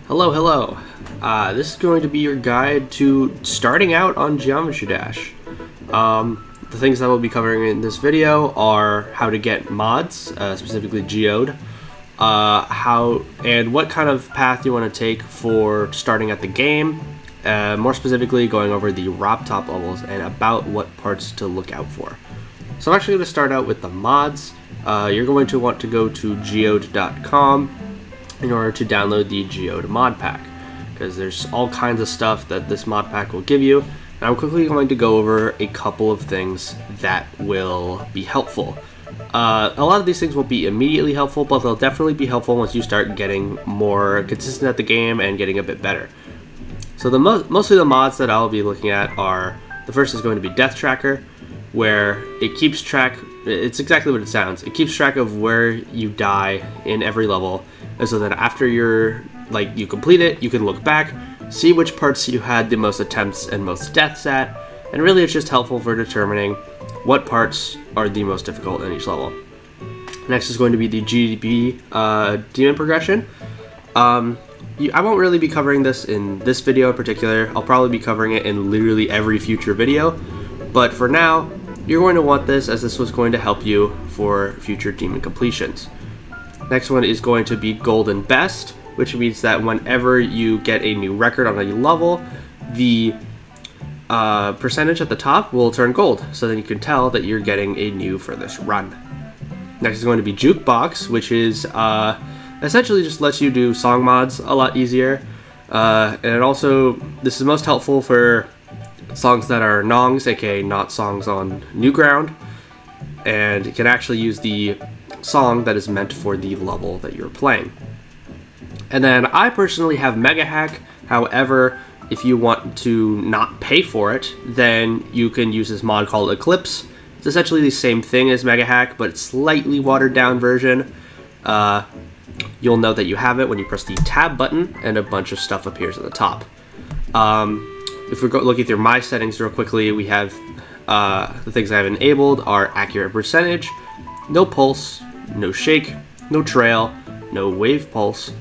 Hello, hello. This is going to be your guide to starting out on Geometry Dash. The things that we'll be covering in this video are how to get mods, specifically Geode, how and what kind of path you want to take for starting at the game, more specifically going over the RobTop levels and about what parts to look out for. So I'm actually going to start out with the mods. You're going to want to go to geode.com in order to download the Geode mod pack, because there's all kinds of stuff that this mod pack will give you, and I'm quickly going to go over a couple of things that will be helpful. A lot of these things won't be immediately helpful, but they'll definitely be helpful once you start getting more consistent at the game and getting a bit better. So mostly the mods that I'll be looking at are, the first is going to be Death Tracker, where it keeps track, it's exactly what it sounds, it keeps track of where you die in every level, and so that after you complete it, you can look back, see which parts you had the most attempts and most deaths at, and really it's just helpful for determining what parts are the most difficult in each level. Next is going to be the GDB demon progression. I won't really be covering this in this video in particular. I'll probably be covering it in literally every future video, but for now, you're going to want this, as this was going to help you for future demon completions. Next one is going to be Golden Best, which means that whenever you get a new record on a level, the percentage at the top will turn gold, so then you can tell that you're getting a new for this run. Next is going to be Jukebox, which is essentially just lets you do song mods a lot easier, and it also, this is most helpful for songs that are nongs, aka not songs on new ground, and you can actually use the song that is meant for the level that you're playing. And then I personally have Mega Hack. However, if you want to not pay for it, then you can use this mod called Eclipse. It's essentially the same thing as Mega Hack, but it's slightly watered down version. You'll know that you have it when you press the tab button and a bunch of stuff appears at the top. If we're looking through my settings real quickly, we have the things I have enabled are accurate percentage, no pulse, no shake, no trail, no wave pulse,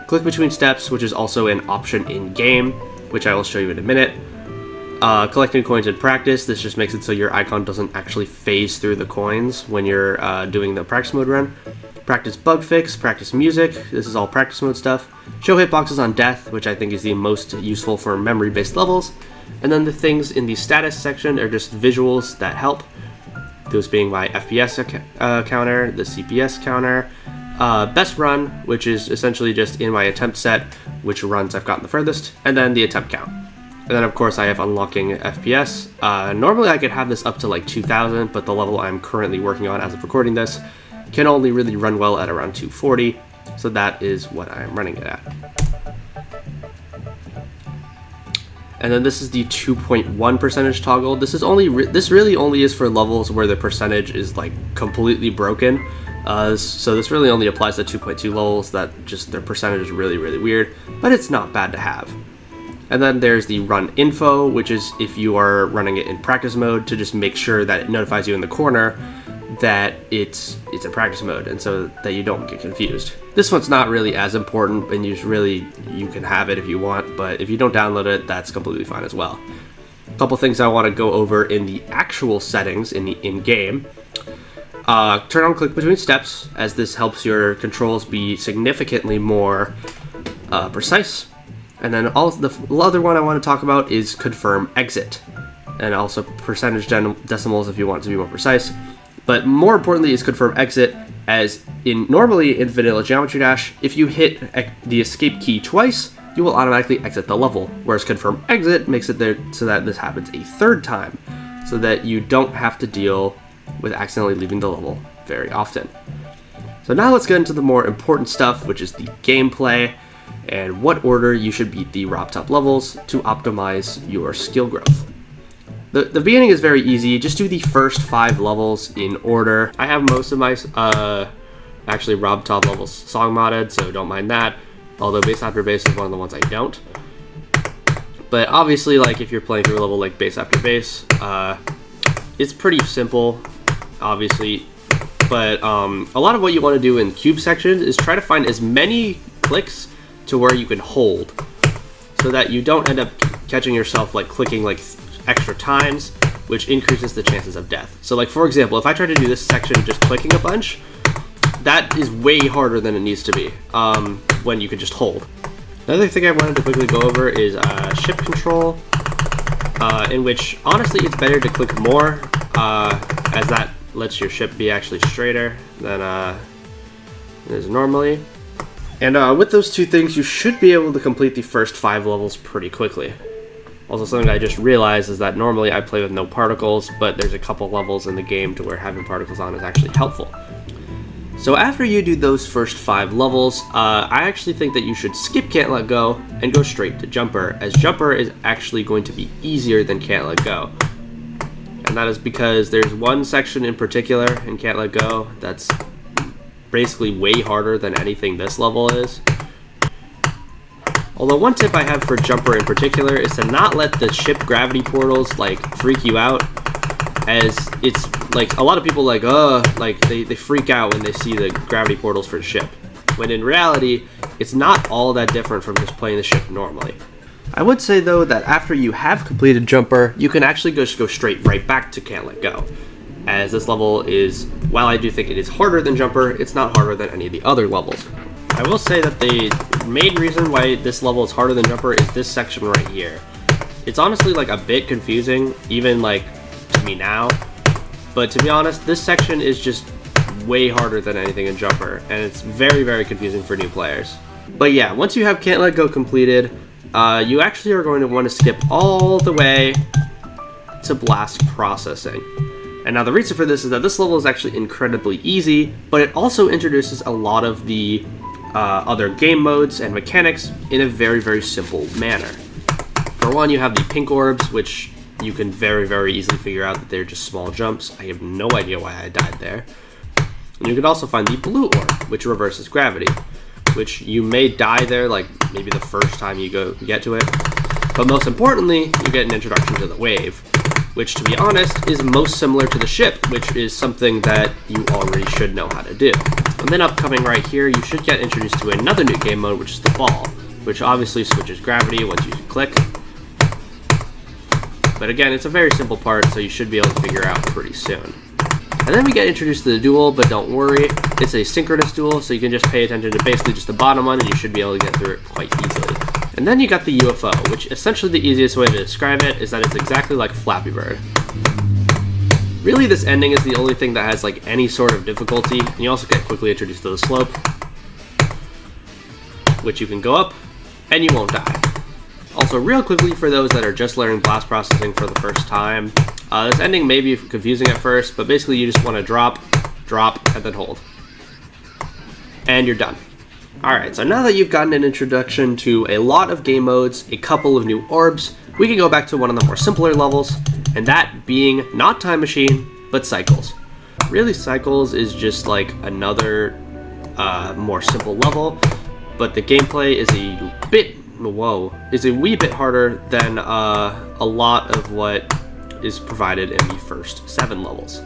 click between steps, which is also an option in game, which I will show you in a minute. Collecting coins in practice, this just makes it so your icon doesn't actually phase through the coins when you're doing the practice mode run. Practice bug fix, practice music, this is all practice mode stuff. Show hitboxes on death, which I think is the most useful for memory-based levels. And then the things in the status section are just visuals that help. Those being my FPS counter, the CPS counter, best run, which is essentially just in my attempt set, which runs I've gotten the furthest, and then the attempt count. And then of course I have unlocking FPS. Normally I could have this up to like 2000, but the level I'm currently working on as of recording this can only really run well at around 240, so that is what I'm running it at. And then this is the 2.1 percentage toggle. This is this really only is for levels where the percentage is like completely broken. So this really only applies to 2.2 levels that just their percentage is really weird, but it's not bad to have. And then there's the run info, which is if you are running it in practice mode, to just make sure that it notifies you in the corner that it's in practice mode, and so that you don't get confused. This one's not really as important, and you can have it if you want, but if you don't download it, that's completely fine as well. A couple things I want to go over in the actual settings in the in-game. Turn on click between steps, as this helps your controls be significantly more precise. And then the other one I want to talk about is confirm exit, and also percentage decimals if you want to be more precise. But more importantly is confirm exit, as normally in vanilla Geometry Dash, if you hit the escape key twice, you will automatically exit the level, whereas confirm exit makes it there so that this happens a third time, so that you don't have to deal with accidentally leaving the level very often. So now let's get into the more important stuff, which is the gameplay and what order you should beat the RobTop levels to optimize your skill growth. The beginning is very easy. Just do the first 5 levels in order. I have most of my actually RobTop levels song modded, so don't mind that. Although Bass After Bass is one of the ones I don't. But obviously, like if you're playing through a level like Bass After Bass, it's pretty simple, obviously. But a lot of what you want to do in cube sections is try to find as many clicks to where you can hold, so that you don't end up catching yourself like clicking like extra times, which increases the chances of death. So like, for example, if I try to do this section just clicking a bunch, that is way harder than it needs to be when you can just hold. Another thing I wanted to quickly go over is ship control, in which honestly it's better to click more, as that lets your ship be actually straighter than it is normally. And with those two things, you should be able to complete the first 5 levels pretty quickly. Also, something I just realized is that normally I play with no particles, but there's a couple levels in the game to where having particles on is actually helpful. So after you do those first 5 levels, I actually think that you should skip Can't Let Go and go straight to Jumper, as Jumper is actually going to be easier than Can't Let Go. And that is because there's one section in particular in Can't Let Go that's basically way harder than anything this level is. Although one tip I have for Jumper in particular is to not let the ship gravity portals like freak you out, as it's like a lot of people like they freak out when they see the gravity portals for the ship, when in reality it's not all that different from just playing the ship normally. I would say though that after you have completed Jumper, you can actually just go straight right back to Can't Let Go, as this level is, while I do think it is harder than Jumper, it's not harder than any of the other levels. I will say that the main reason why this level is harder than Jumper is this section right here. It's honestly like a bit confusing, even like to me now, but to be honest, this section is just way harder than anything in Jumper, and it's very, very confusing for new players. But yeah, once you have Can't Let Go completed, you actually are going to want to skip all the way to blast processing. And now the reason for this is that this level is actually incredibly easy, but it also introduces a lot of the other game modes and mechanics in a very, very simple manner. For one, you have the pink orbs, which you can very, very easily figure out that they're just small jumps. I have no idea why I died there. And you can also find the blue orb, which reverses gravity, which you may die there like maybe the first time you get to it. But most importantly, you get an introduction to the wave, which to be honest is most similar to the ship, which is something that you already should know how to do. And then upcoming right here, you should get introduced to another new game mode, which is the ball, which obviously switches gravity once you click. But again, it's a very simple part, so you should be able to figure out pretty soon. And then we get introduced to the duel, but don't worry, it's a synchronous duel, so you can just pay attention to basically just the bottom one, and you should be able to get through it quite easily. And then you got the UFO, which essentially the easiest way to describe it is that it's exactly like Flappy Bird. Really, this ending is the only thing that has like any sort of difficulty, and you also get quickly introduced to the slope, which you can go up, and you won't die. Also, real quickly for those that are just learning blast processing for the first time, this ending may be confusing at first, but basically you just want to drop, and then hold. And you're done. Alright, so now that you've gotten an introduction to a lot of game modes, a couple of new orbs, we can go back to one of the more simpler levels, and that being not Time Machine, but Cycles. Really, Cycles is just like another more simple level, but the gameplay is a wee bit harder than a lot of what is provided in the first 7 levels.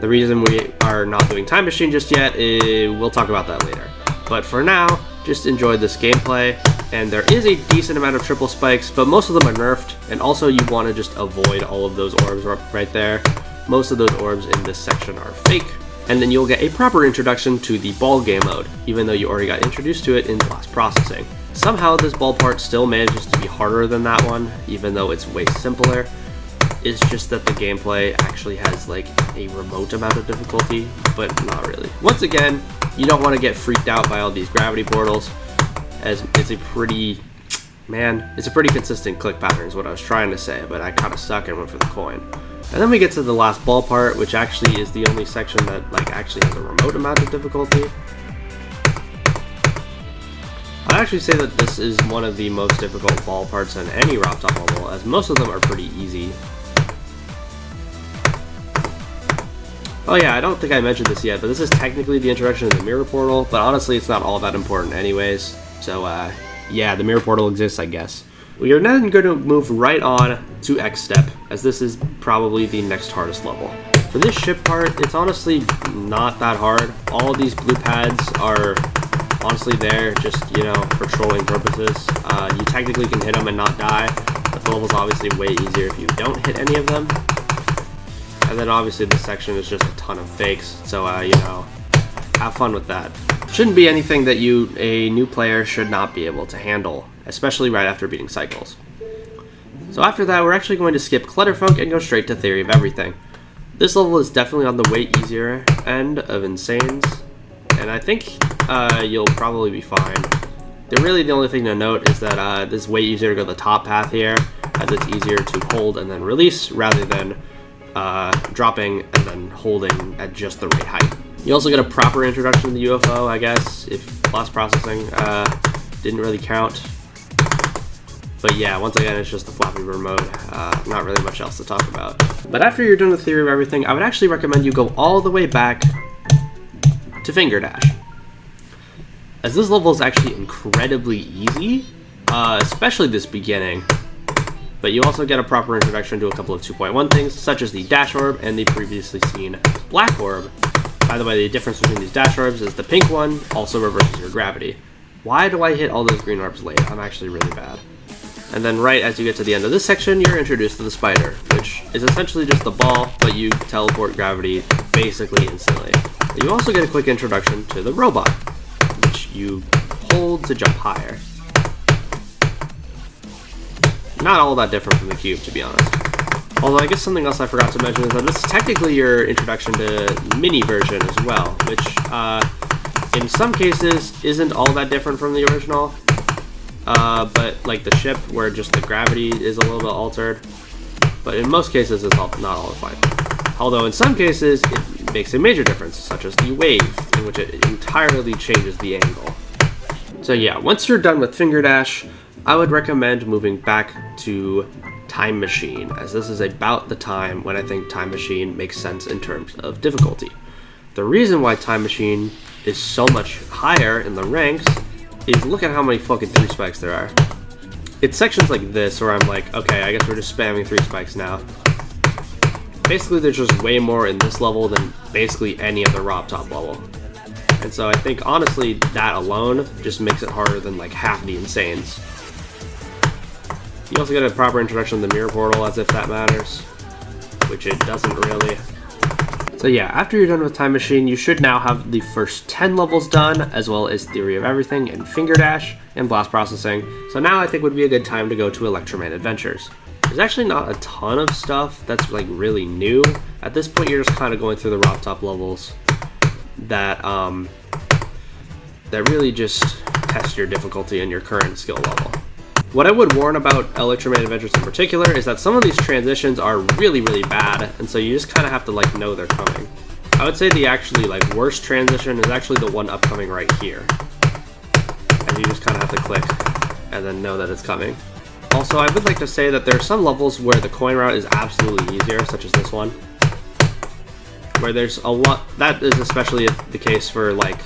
The reason we are not doing Time Machine just yet, we'll talk about that later. But for now, just enjoy this gameplay, and there is a decent amount of triple spikes, but most of them are nerfed, and also you want to just avoid all of those orbs right there. Most of those orbs in this section are fake, and then you'll get a proper introduction to the ball game mode, even though you already got introduced to it in blast processing. Somehow this ball part still manages to be harder than that one, even though it's way simpler. It's just that the gameplay actually has like a remote amount of difficulty, but not really. Once again, you don't want to get freaked out by all these gravity portals, as it's a pretty consistent click pattern is what I was trying to say, but I kind of suck and went for the coin. And then we get to the last ball part, which actually is the only section that like actually has a remote amount of difficulty. I'd actually say that this is one of the most difficult ball parts on any RobTop level, as most of them are pretty easy. Oh yeah, I don't think I mentioned this yet, but this is technically the introduction of the mirror portal, but honestly it's not all that important anyways, so yeah, the mirror portal exists, I guess. We are then going to move right on to X Step, as this is probably the next hardest level. For this ship part, it's honestly not that hard. All of these blue pads are honestly there just, you know, for trolling purposes. You technically can hit them and not die, but the level's obviously way easier if you don't hit any of them. And then obviously this section is just a ton of fakes, so you know, have fun with that. Shouldn't be anything that a new player should not be able to handle, especially right after beating Cycles. So after that, we're actually going to skip Clutterfunk and go straight to Theory of Everything. This level is definitely on the way easier end of Insanes, and I think you'll probably be fine. The only thing to note is that this is way easier to go the top path here, as it's easier to hold and then release rather than dropping and then holding at just the right height. You also get a proper introduction to the UFO, I guess, if blast processing didn't really count. But yeah, once again, it's just the Flappy Bird mode, not really much else to talk about. But after you're done with Theory of Everything, I would actually recommend you go all the way back to Finger Dash, as this level is actually incredibly easy, especially this beginning. But you also get a proper introduction to a couple of 2.1 things, such as the Dash Orb and the previously seen Black Orb. By the way, the difference between these Dash Orbs is the pink one also reverses your gravity. Why do I hit all those green orbs late? I'm actually really bad. And then right as you get to the end of this section, you're introduced to the Spider, which is essentially just the ball, but you teleport gravity basically instantly. You also get a quick introduction to the Robot, which you hold to jump higher. Not all that different from the Cube, to be honest. Although I guess something else I forgot to mention is that this is technically your introduction to mini version as well, which in some cases isn't all that different from the original. But like the ship, where just the gravity is a little bit altered. But in most cases, it's not all fine. Although in some cases, it makes a major difference, such as the wave, in which it entirely changes the angle. So yeah, once you're done with Finger Dash, I would recommend moving back to Time Machine, as this is about the time when I think Time Machine makes sense in terms of difficulty. The reason why Time Machine is so much higher in the ranks is look at how many fucking 3 spikes there are. It's sections like this where I'm like, okay, I guess we're just spamming 3 spikes now. Basically, there's just way more in this level than basically any other RobTop level. And so I think, honestly, that alone just makes it harder than like half the Insanes. You also get a proper introduction to the Mirror Portal, as if that matters, which it doesn't really. So yeah, after you're done with Time Machine, you should now have the first 10 levels done, as well as Theory of Everything and Finger Dash and Blast Processing. So now I think would be a good time to go to Electroman Adventures. There's actually not a ton of stuff that's like really new. At this point, you're just kind of going through the RobTop levels that that really just test your difficulty and your current skill level. What I would warn about Electroman Adventures in particular is that some of these transitions are really, really bad, and so you just kind of have to like know they're coming. I would say the actually like worst transition is actually the one upcoming right here. And you just kind of have to click and then know that it's coming. Also, I would like to say that there are some levels where the coin route is absolutely easier, such as this one, where there's a lot. That is especially the case for like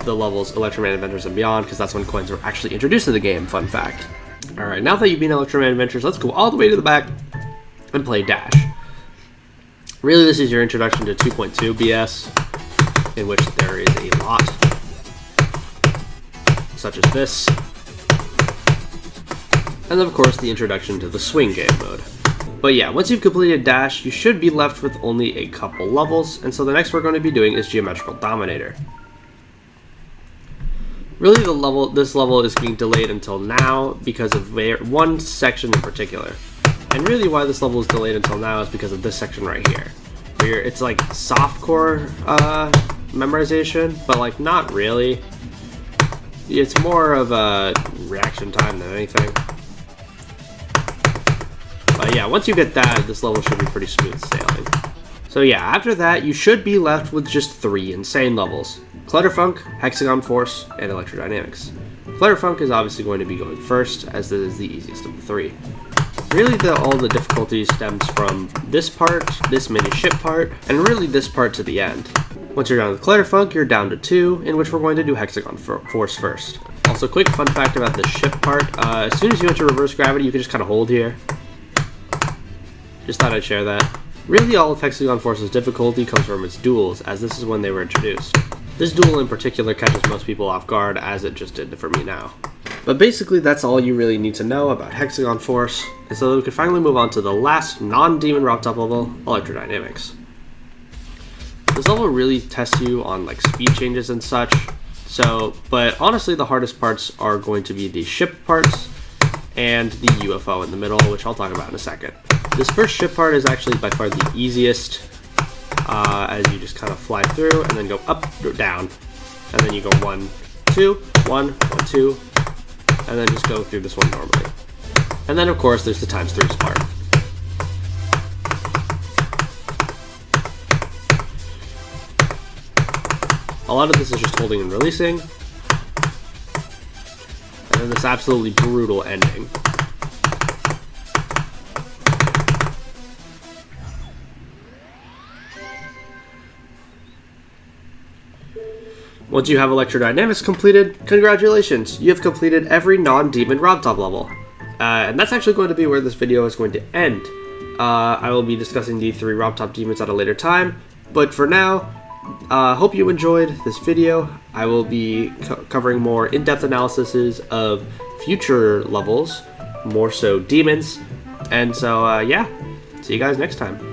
the levels Electroman Adventures and beyond, because that's when coins were actually introduced to the game. Fun fact. Alright, now that you've been Electroman Adventures, let's go all the way to the back and play Dash. Really, this is your introduction to 2.2 BS, in which there is a lot, such as this. And of course, the introduction to the swing game mode. But yeah, once you've completed Dash, you should be left with only a couple levels, and so the next we're going to be doing is Geometrical Dominator. Really, this level is being delayed until now because of one section in particular. And really why this level is delayed until now is because of this section right here. Where it's like softcore memorization, but like not really. It's more of a reaction time than anything. But yeah, once you get that, this level should be pretty smooth sailing. So yeah, after that, you should be left with just 3 insane levels: Clutterfunk, Hexagon Force, and Electrodynamics. Clutterfunk is obviously going to be going first, as it is the easiest of the 3. Really, all the difficulty stems from this part, this mini ship part, and really this part to the end. Once you're done with Clutterfunk, you're down to 2, in which we're going to do Hexagon Force first. Also, quick fun fact about the ship part, as soon as you enter reverse gravity, you can just kind of hold here. Just thought I'd share that. Really, all of Hexagon Force's difficulty comes from its duels, as this is when they were introduced. This duel in particular catches most people off guard, as it just did for me now. But basically that's all you really need to know about Hexagon Force, and so we can finally move on to the last non-demon RobTop level, Electrodynamics. This level really tests you on like speed changes and such, but honestly the hardest parts are going to be the ship parts and the UFO in the middle, which I'll talk about in a second. This first ship part is actually by far the easiest, as you just kind of fly through and then go up, down, and then you go 1, 2, 1, 1, 2, and then just go through this one normally. And then of course there's the ×3 part. A lot of this is just holding and releasing, and then this absolutely brutal ending. Once you have Electrodynamics completed, congratulations! You have completed every non-demon RobTop level. And that's actually going to be where this video is going to end. I will be discussing the 3 RobTop demons at a later time, but for now, hope you enjoyed this video. I will be covering more in-depth analyses of future levels, more so demons, and so yeah, see you guys next time.